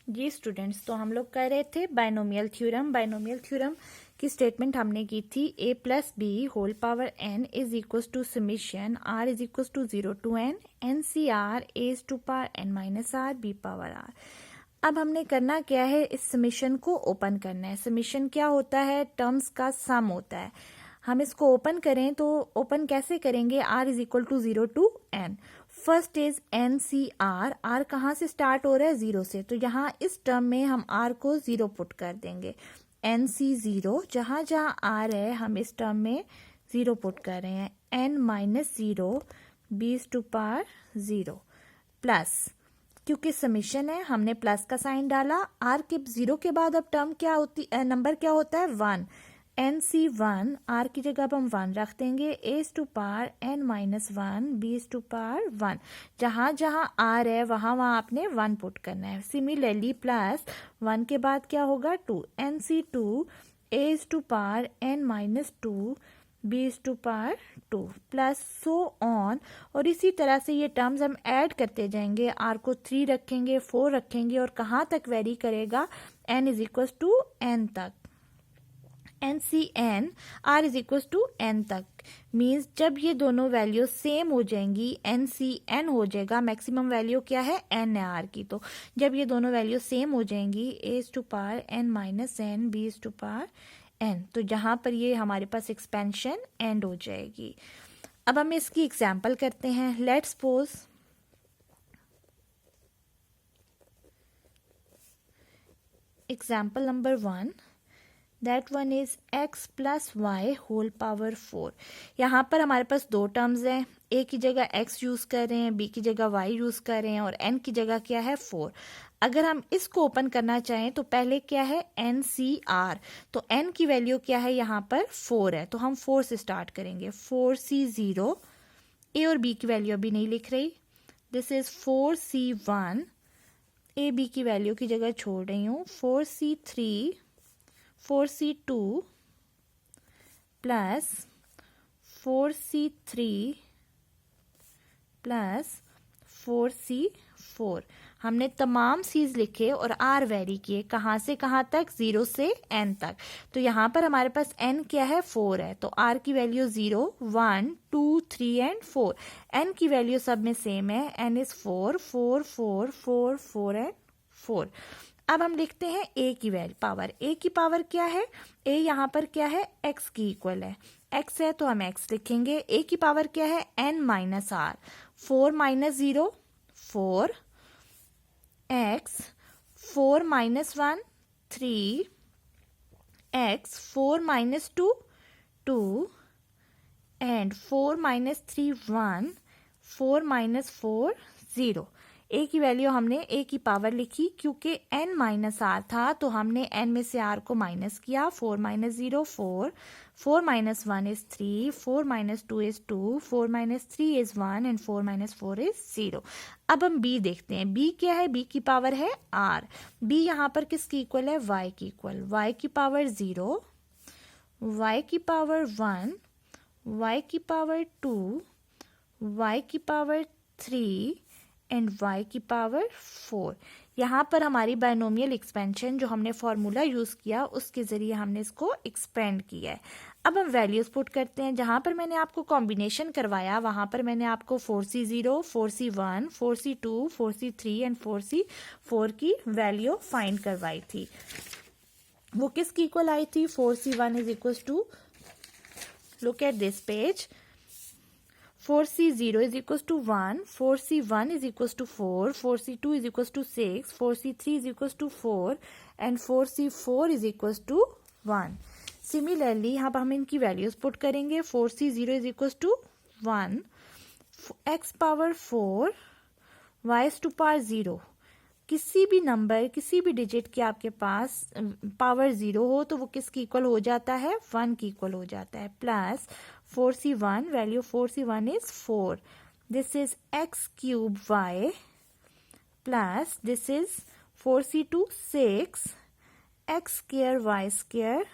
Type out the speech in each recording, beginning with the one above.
जी students, तो हम लोग कर रहे थे बाइनोमियल थ्योरम। बाइनोमियल थ्योरम की स्टेटमेंट हमने की थी a plus B whole power n is equal to summation r is equal to 0 to n C R a to power n minus r b power r। अब हमने करना क्या है, इस समीशन को ओपन करना है। समीशन क्या होता है? टर्म्स का सम होता है। हम इसको ओपन करें तो ओपन कैसे करेंगे? r is equal to 0 to n। First is N C R. R कहाँ से स्टार्ट हो रहा है? 0 से। तो यहाँ इस टर्म में हम r को 0 पुट कर देंगे। एन सी 0, जहाँ जहाँ r है हम इस टर्म में 0 पुट कर रहे हैं। n माइनस 0 बीस टू पावर 0 प्लस, क्योंकि समीशन है हमने प्लस का साइन डाला। r के 0 के बाद अब टर्म क्या होती नंबर क्या होता है? 1। एन सी 1, आर की जगह अब हम 1 रख देंगे। S to power N minus 1 बीस टू पावर 1। जहाँ जहाँ आर है वहाँ वहाँ आपने 1 पुट करना है। सिमिलरली प्लस 1 के बाद क्या होगा? 2। N C 2 S to power N minus 2 बीस to power 2 plus so on. और इसी तरह से ये टर्म्स हम ऐड करते जाएंगे। आर को 3 रखेंगे, 4 रखेंगे और कहाँ तक वेरी करेगा? N is equal to n तक। N c n r is equal to n तक मीन्स जब ये दोनों वैल्यू सेम हो जाएंगी एन सी एन हो जाएगा। मैक्सिमम वैल्यू क्या है? एन है आर की। तो जब ये दोनों वैल्यू सेम हो जाएंगी S to power N minus N बीस टू पावर एन, तो जहां पर ये हमारे पास एक्सपेंशन एंड हो जाएगी। अब हम इसकी एग्जाम्पल करते हैं। Let's suppose example number 1, that one is x plus y whole power 4। यहाँ पर हमारे पास दो टर्म्स हैं। a की जगह x यूज कर रहे हैं, b की जगह y यूज कर रहे हैं और n की जगह क्या है? 4। अगर हम इसको ओपन करना चाहें तो पहले क्या है? एन सी आर। तो n की वैल्यू क्या है? यहाँ पर 4 है, तो हम 4 से स्टार्ट करेंगे। 4 सी 0, a और b की वैल्यू अभी नहीं लिख रही। This is 4 c 1, a b की वैल्यू की जगह छोड़ रही हूँ। 4 सी 3, 4c2 plus 4c3 plus 4c4। हमने तमाम सीज लिखे और आर वेरी किए। कहाँ से कहाँ तक? 0 से n तक। तो यहाँ पर हमारे पास n क्या है? 4 है। तो आर की वैल्यू 0, 1, 2, 3 एंड 4। n की वैल्यू सब में सेम है। n is 4, 4, 4, 4, 4 and 4। अब हम लिखते हैं a की वैल्यू पावर। a की पावर क्या है? a यहाँ पर क्या है? x की इक्वल है। x है तो हम x लिखेंगे। a की पावर क्या है? n minus r. 4 minus 0 4 x, 4 minus 1 3 x, 4 minus 2 2 and 4 minus 3 1, 4 minus 4 0। a की वैल्यू हमने a की पावर लिखी क्योंकि n माइनस आर था तो हमने n में से r को माइनस किया। 4 minus 0 4, 4 minus 1 is 3, 4 minus 2 is 2, 4 minus 3 is 1 and 4 minus 4 is 0। अब हम b देखते हैं। b क्या है? b की पावर है r। b यहाँ पर किसकी इक्वल है? y की इक्वल। y की पावर 0, y की पावर 1, y की पावर 2, y की पावर 3 एंड y की पावर 4। यहाँ पर हमारी बाइनोमियल एक्सपेंशन जो हमने फॉर्मूला यूज किया उसके जरिए हमने इसको एक्सपेंड किया है। अब हम वैल्यूज पुट करते हैं। जहाँ पर मैंने आपको कॉम्बिनेशन करवाया वहाँ पर मैंने आपको 4c0, 4c1, 4c2, 4c3 and 4c4 की वैल्यू फाइंड करवाई थी। वो किसकी इक्वल आई थी? 4c1 is equal to, look at this page, 4c0 is equals to 1, 4c1 is equals to 4, 4c2 is equals to 6, 4c3 is equals to 4 and 4c4 is equals to 1. Similarly, यहाँ पर हम इनकी values put करेंगे। 4c0 is equals to 1, x power 4, y to power 0। किसी भी number, किसी भी digit के आपके पास पावर 0 हो तो वो किसकी इक्वल हो जाता है? 1 की इक्वल हो जाता है। Plus 4c1, value 4c1 is 4, this is x cube y plus this is 4c2 6, x square y square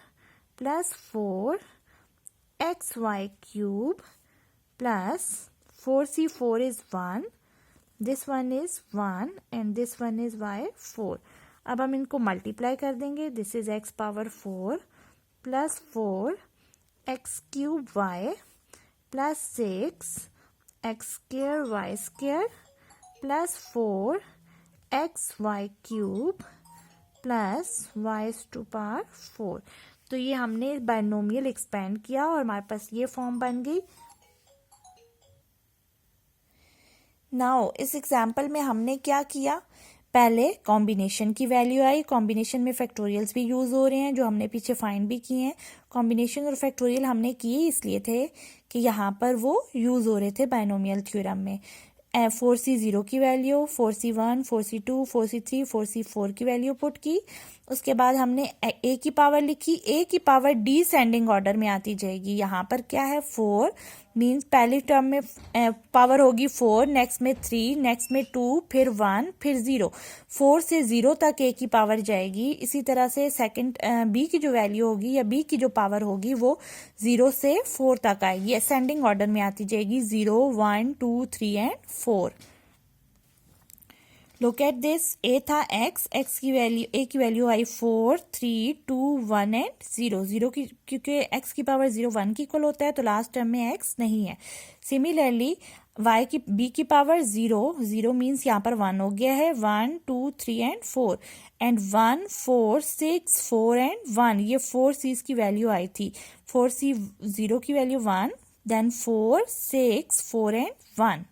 plus 4 xy cube plus 4c4 is 1, this one is 1 and this one is y 4। अब हम इनको multiply कर देंगे. This is x power 4 plus 4 x cube y plus 6 x square y square plus 4 x y cube plus y to power 4. तो ये हमने binomial expand किया और हमारे पास ये फॉर्म बन गई. नाउ इस एग्जाम्पल में हमने क्या किया, पहले कॉम्बिनेशन की वैल्यू आई. कॉम्बिनेशन में फैक्टोरियल्स भी यूज हो रहे हैं जो हमने पीछे फाइंड भी किए हैं. कॉम्बिनेशन और फैक्टोरियल हमने किए इसलिए थे कि यहाँ पर वो यूज हो रहे थे बाइनोमियल थ्योरम में. 4c0 की value, 4c1, 4c2, 4c3, 4c4 की वैल्यू पुट की. उसके बाद हमने a की पावर लिखी. a की पावर डिसेंडिंग ऑर्डर में आती जाएगी. यहाँ पर क्या है 4 मीन्स पहली टर्म में पावर होगी 4, नेक्स्ट में 3, नेक्स्ट में 2, फिर 1, फिर 0. 4 से 0 तक a की पावर जाएगी. इसी तरह से सेकंड b की जो वैल्यू होगी या b की जो पावर होगी वो 0 से 4 तक आएगी. असेंडिंग ऑर्डर में आती जाएगी 0, 1, 2, 3 and 4. Look at this. a था x की वैल्यू, a की वैल्यू आई 4, 3, 2, 1 एंड 0 की, क्योंकि x की पावर 0 1 की इक्वल होता है तो लास्ट टर्म में x नहीं है. सिमिलरली b की पावर 0 मीन्स यहाँ पर 1 हो गया है. 1, 2, 3 एंड 4 एंड 1, 4, 6, 4 एंड 1. ये 4c's की वैल्यू आई थी. 4c0 की value 1, then 4, 6, 4 and 1.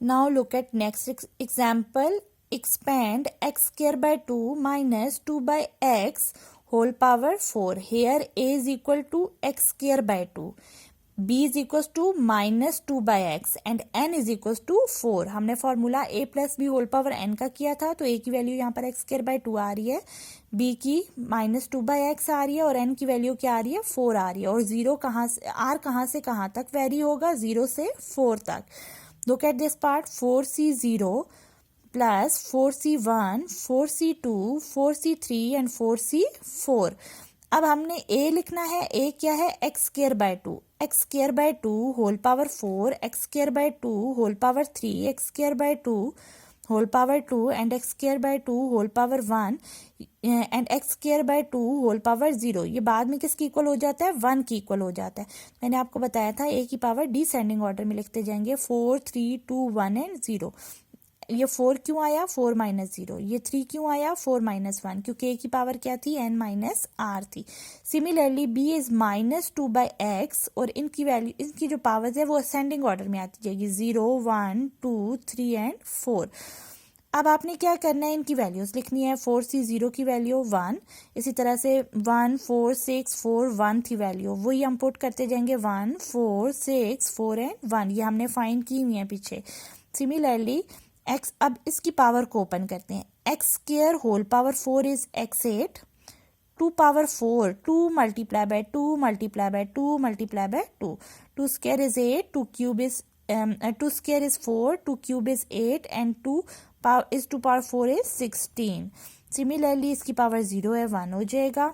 Now look at next example. Expand x square by 2 minus 2 by x whole power 4. Here a is equal to x square by 2. b is equals to minus 2 by x and n is equals to 4. हमने formula a plus B whole power n का किया था. तो a की value यहाँ पर x square by 2 आ रही है, b की माइनस 2 बाय x आ रही है और n की वैल्यू क्या आ रही है 4 आ रही है. और r कहाँ से कहाँ तक वेरी होगा, 0 से 4 तक. Look at this part. 4c0 plus 4c1, 4c2, 4c3 and 4c4. अब हमने a लिखना है. a क्या है x square by 2. x square by 2 whole power 4, x square by 2 whole power 3, x square by 2 whole power 2 and x square by 2 whole power 1 and x square by 2 whole power 0. ये बाद में किसकी equal हो जाता है, 1 की equal हो जाता है. मैंने आपको बताया था a की पावर डिसेंडिंग ऑर्डर में लिखते जाएंगे. 4, 3, 2, 1 एंड 0. ये 4 क्यों आया, 4 माइनस 0. ये 3 क्यों आया, 4 माइनस 1, क्योंकि a की पावर क्या थी, n माइनस r थी. Similarly b is minus 2 by x और इनकी वैल्यू, इनकी जो पावर्स है वो असेंडिंग ऑर्डर में आती जाएगी 0, 1, 2, 3 एंड 4. अब आपने क्या करना है, इनकी वैल्यूज लिखनी है. 4c0 की वैल्यू 1, इसी तरह से 1, 4, 6, 4, 1 थी वैल्यू, वही हम पुट करते जाएंगे 1, 4, 6, 4 एंड 1. ये हमने फाइंड की हुई है पीछे. सिमिलरली x, अब इसकी पावर को ओपन करते हैं. x square whole power 4 is x8, 2 power 4, 2 multiply by 2 multiply by 2 multiply by 2. 2 square is 8, 2 cube is 2 square is 4, 2 cube is 8 and 2 power 4 is 16. Similarly इसकी पावर 0 है, 1 हो जाएगा.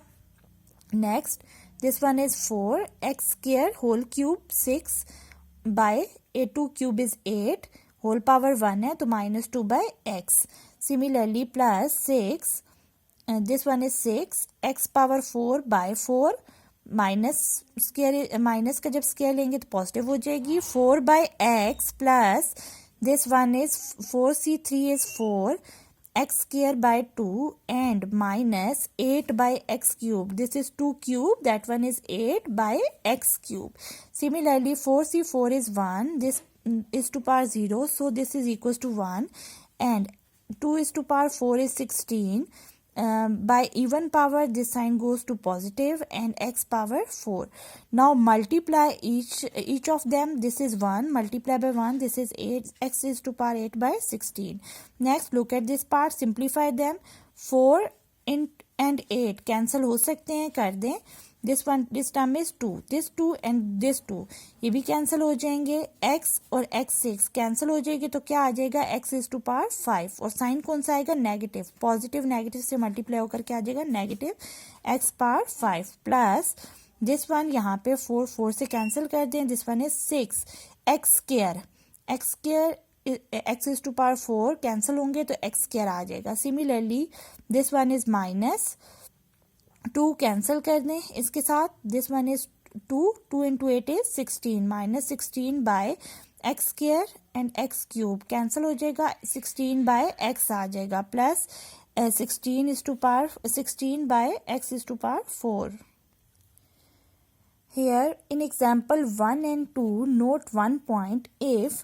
Next this one is 4, x square whole cube 6 by 2 cube is 8, whole power 1 है तो minus 2 by x. Similarly plus 6, this one is 6, x power 4 by 4, minus square, minus का जब square लेंगे तो पॉजिटिव हो जाएगी. 4 by x plus this one is 4c3 is 4, x square by 2 and minus 8 by x cube. This is 2 cube, that one is 8 by x cube. Similarly 4c4 is 1, this is to power 0, so this is equals to 1 and 2 is to power 4 is 16. By even power this sign goes to positive and x power 4. Now multiply each of them. This is 1 multiply by 1, this is 8, x is to power 8 by 16. Next look at this part, simplify them. 4 and 8 cancel हो सकते हैं, कर दें. this term is 2, this 2 and this 2 ये भी cancel हो जाएंगे. x और x6 कैंसिल हो जाएगी तो क्या आ जाएगा, x is to power 5 और साइन कौन सा आएगा, नेगेटिव. पॉजिटिव नेगेटिव से मल्टीप्लाई होकर क्या आ जाएगा, negative x power 5 plus this one यहाँ पे 4 से कैंसिल कर दें. This one is 6, x square x is to power 4 cancel होंगे तो एक्स स्क्वायर आ जाएगा. Similarly this one is minus 2 cancel कर दें इसके साथ. This one is 2 into 8 is 16 minus 16 by x square and x cube cancel हो जाएगा. 16 बाय एक्स आ जाएगा plus 16 by x is to power 4. Here in example 1 and 2, note one point. If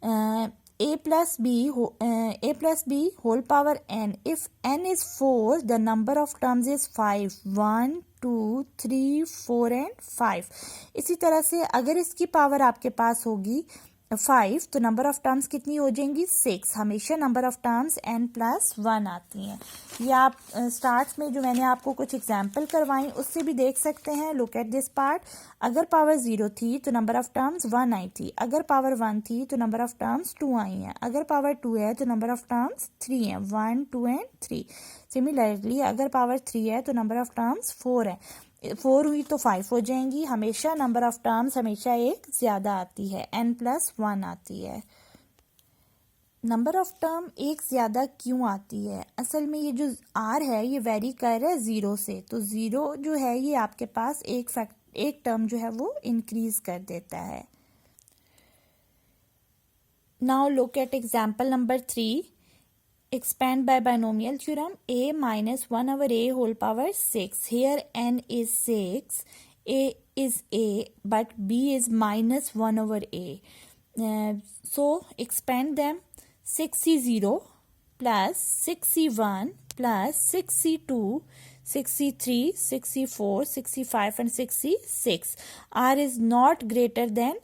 a plus b whole power n, if n is 4, the number of terms is 5. 1, 2, 3, 4 and 5. इसी तरह से अगर इसकी power आपके पास होगी 5 तो नंबर ऑफ टर्म्स कितनी हो जाएंगी 6. हमेशा number of terms n plus 1 आती हैं. ये आप स्टार्ट में जो मैंने आपको कुछ एग्जाम्पल करवाई उससे भी देख सकते हैं. Look at this part. अगर पावर 0 थी तो नंबर ऑफ टर्म्स 1 आई थी. अगर पावर 1 थी तो नंबर ऑफ टर्म्स 2 आई हैं. अगर पावर 2 है तो नंबर ऑफ टर्म्स 3 हैं. 1, 2 एंड 3. सिमिलरली अगर पावर 3 है तो नंबर ऑफ टर्म्स 4 है. 4 हुई तो 5 हो जाएंगी. हमेशा नंबर ऑफ टर्म्स हमेशा एक ज्यादा आती है. n प्लस 1 आती है. नंबर ऑफ टर्म एक ज्यादा क्यों आती है? असल में ये जो r है ये वेरी कर रहा है 0 से. तो 0 जो है ये आपके पास एक टर्म जो है वो इंक्रीज कर देता है. Now look eight example number 3. Expand by binomial theorem. A minus 1 over a whole power 6. Here n is 6. A is a but b is minus 1 over a. So expand them. 6c0 plus 6c1 plus 6c2 6c3 6c4 6c5 and 6c6. R is not greater than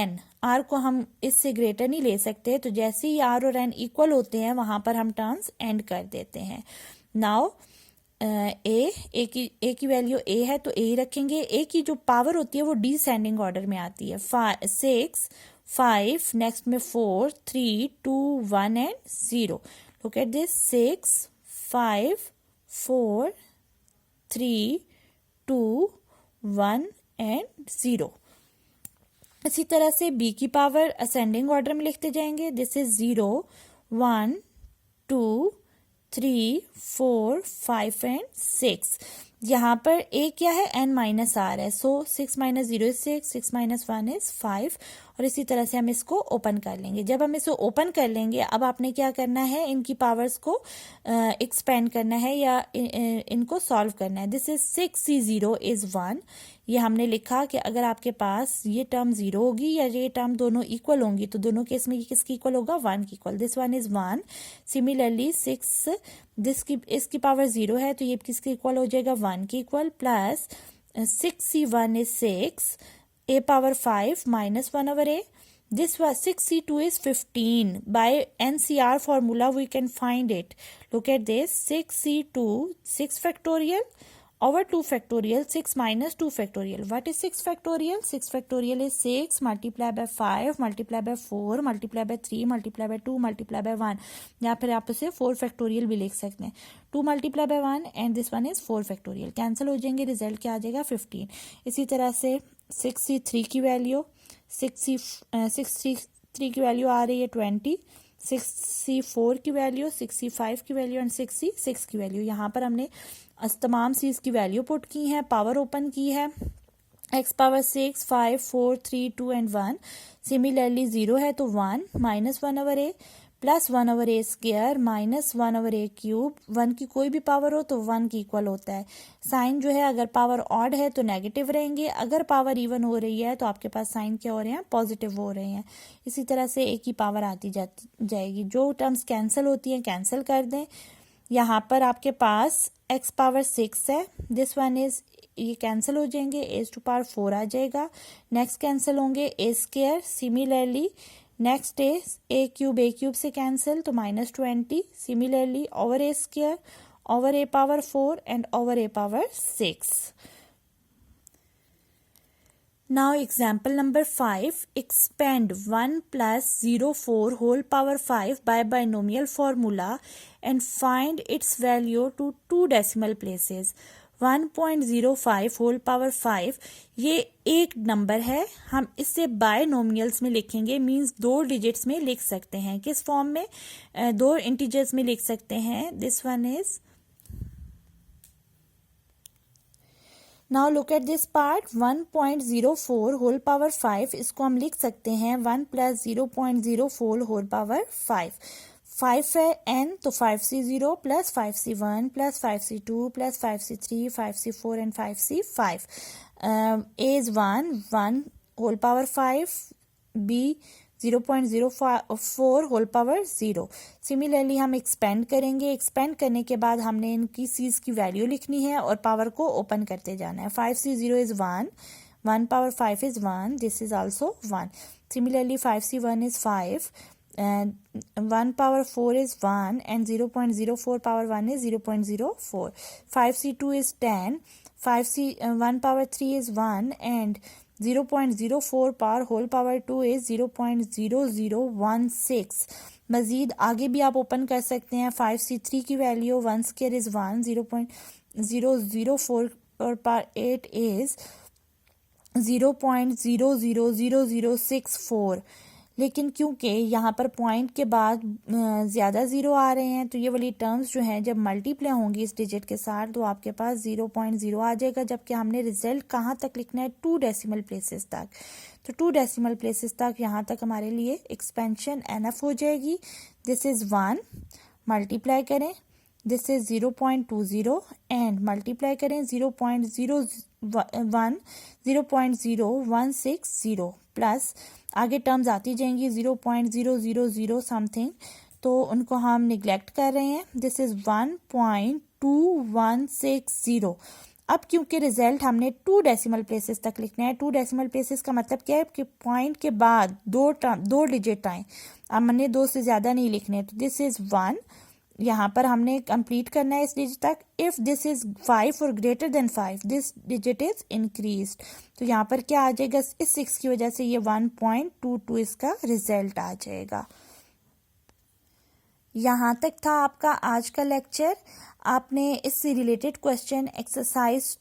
n. r को हम इससे greater नहीं ले सकते. तो जैसे ही r और n equal होते हैं वहां पर हम टर्म्स एंड कर देते हैं. नाउ a की वैल्यू a है तो a ही रखेंगे. a की जो पावर होती है वो डिसेंडिंग ऑर्डर में आती है. 6 5 नेक्स्ट में 4 3 2 1 and 0. Look at this. 6 5 4 3 2 1 and 0. इसी तरह से b की पावर असेंडिंग ऑर्डर में लिखते जाएंगे. This is 0 1 2 3 4 5 and 6. यहाँ पर a क्या है n माइनस r है. सो 6 माइनस 0 इज 6 6 माइनस 1 इज 5. और इसी तरह से हम इसको ओपन कर लेंगे. जब हम इसको ओपन कर लेंगे अब आपने क्या करना है इनकी पावर्स को एक्सपेंड करना है या इनको सॉल्व करना है. This is 6c0 is 1. ये हमने लिखा कि अगर आपके पास ये टर्म 0 होगी या ये टर्म दोनों इक्वल होंगी तो दोनों केस में ये किसकी इक्वल होगा 1 की equal. This one is 1. Similarly 6 इसकी पावर 0 है तो ये किसकी इक्वल हो जाएगा 1 की equal. Plus 6c1 is 6 a power 5 minus 1 over a. This was 6c2 is 15. By NCR formula we can find it. Look at this. 6c2 6 factorial over 2 factorial 6 minus 2 factorial. What is 6 factorial? 6 factorial is 6 multiplied by 5 multiplied by 4 multiplied by 3 multiplied by 2 multiplied by 1. या फिर आप इसे 4 factorial भी लिख सकते हैं. 2 multiplied by 1 and this one is 4 factorial. Cancel हो जाएंगे. रिजल्ट क्या आ जाएगा 15. इसी तरह से 6c3 की वैल्यू 6c3 की वैल्यू आ रही है 20. 6c4 की वैल्यू 6c5 की वैल्यू एंड 6c6 की वैल्यू. यहाँ पर हमने तमाम सीज की वैल्यू पुट की है. पावर ओपन की है. x power 6 5 4 3 2 and 1. सिमिलरली 0 है तो 1 minus 1 over a plus 1 over a square minus 1 over A cube. 1 की कोई भी पावर हो तो 1 की इक्वल होता है. साइन जो है अगर पावर ऑड है तो नेगेटिव रहेंगे. अगर पावर इवन हो रही है तो आपके पास साइन क्या हो रहे हैं पॉजिटिव हो रहे हैं. इसी तरह से ए की पावर आती जाएगी. जो टर्म्स कैंसिल होती हैं कैंसिल कर दें. यहाँ पर आपके पास x पावर 6 है. दिस वन इज ये कैंसिल हो जाएंगे. एज टू पावर 4 आ जाएगा. नेक्स्ट कैंसिल होंगे a square. Similarly next is a cube से कैंसिल तो -20. Similarly over a square over a power 4 and over a power 6. Now example number 5. Expand 1 plus 04 whole power 5 by binomial formula and find its value to 2 decimal places. 1.05 whole power 5 ये एक number है, हम इससे बायनोमियल्स में लिखेंगे, means दो digits में लिख सकते हैं। किस फॉर्म में? दो इंटीजर्स में लिख सकते हैं। This one is, now look at this part, 1.04 whole power 5, इसको हम लिख सकते हैं 1 प्लस 0.04 होल पावर 5। 5 है n, तो 5c0 plus 5c1 plus 5c2 plus 5c3 5c4 and 5c5। a is 1 whole power 5, b 0.04 whole power 0। Similarly हम expand करेंगे, expand करने के बाद हमने इनकी सीज की वैल्यू लिखनी है और पावर को ओपन करते जाना है। 5c0 is 1, 1 power 5 is 1, this is also 1। Similarly 5c1 is 5, 1 power 4 is 1 and 0.04 power 1 is 0.04. 5c2 is 10, 1 power 3 is 1 and 0.04 power whole power 2 is 0.0016. मजीद आगे भी आप ओपन कर सकते हैं। 5c3 की value 1 square is 1, 0.004 power 8 is 0.000064। लेकिन क्योंकि यहाँ पर पॉइंट के बाद ज़्यादा ज़ीरो आ रहे हैं, तो ये वाली टर्म्स जो हैं जब मल्टीप्लाई होंगी इस डिजिट के साथ तो आपके पास 0.0 आ जाएगा। जबकि हमने रिजल्ट कहाँ तक लिखना है? 2 डेसिमल प्लेसेस तक। तो 2 डेसिमल प्लेसेस तक यहाँ तक हमारे लिए एक्सपेंशन एनफ हो जाएगी। दिस इज़ 1, मल्टीप्लाई करें, दिस इज 0.20 एंड मल्टीप्लाई करें 0.0160 प्लस आगे टर्म्स आती जाएंगी 0.000 समथिंग, तो उनको हम निगलेक्ट कर रहे हैं। This is 1.2160। अब क्योंकि रिजल्ट हमने 2 डेसिमल प्लेसेस तक लिखना है, 2 डेसिमल प्लेसेस का मतलब क्या है कि पॉइंट के बाद दो डिजिट आए, अब हमने 2 से ज़्यादा नहीं लिखने। तो दिस इज 1, यहाँ पर हमने कंप्लीट करना है इस डिजिट तक। इफ दिस इज 5 और greater than 5, this digit is increased. तो यहाँ पर क्या आ जाएगा? इस 6 की वजह से ये 1.22 इसका रिजल्ट आ जाएगा। यहाँ तक था आपका आज का लेक्चर। आपने इससे related question exercise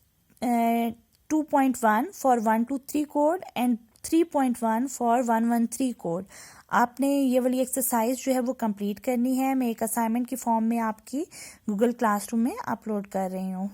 2.1 for 123 code and 3.1 for 113 code, आपने ये वाली एक्सरसाइज जो है वो कंप्लीट करनी है। मैं एक असाइनमेंट की फॉर्म में आपकी गूगल क्लासरूम में अपलोड कर रही हूँ।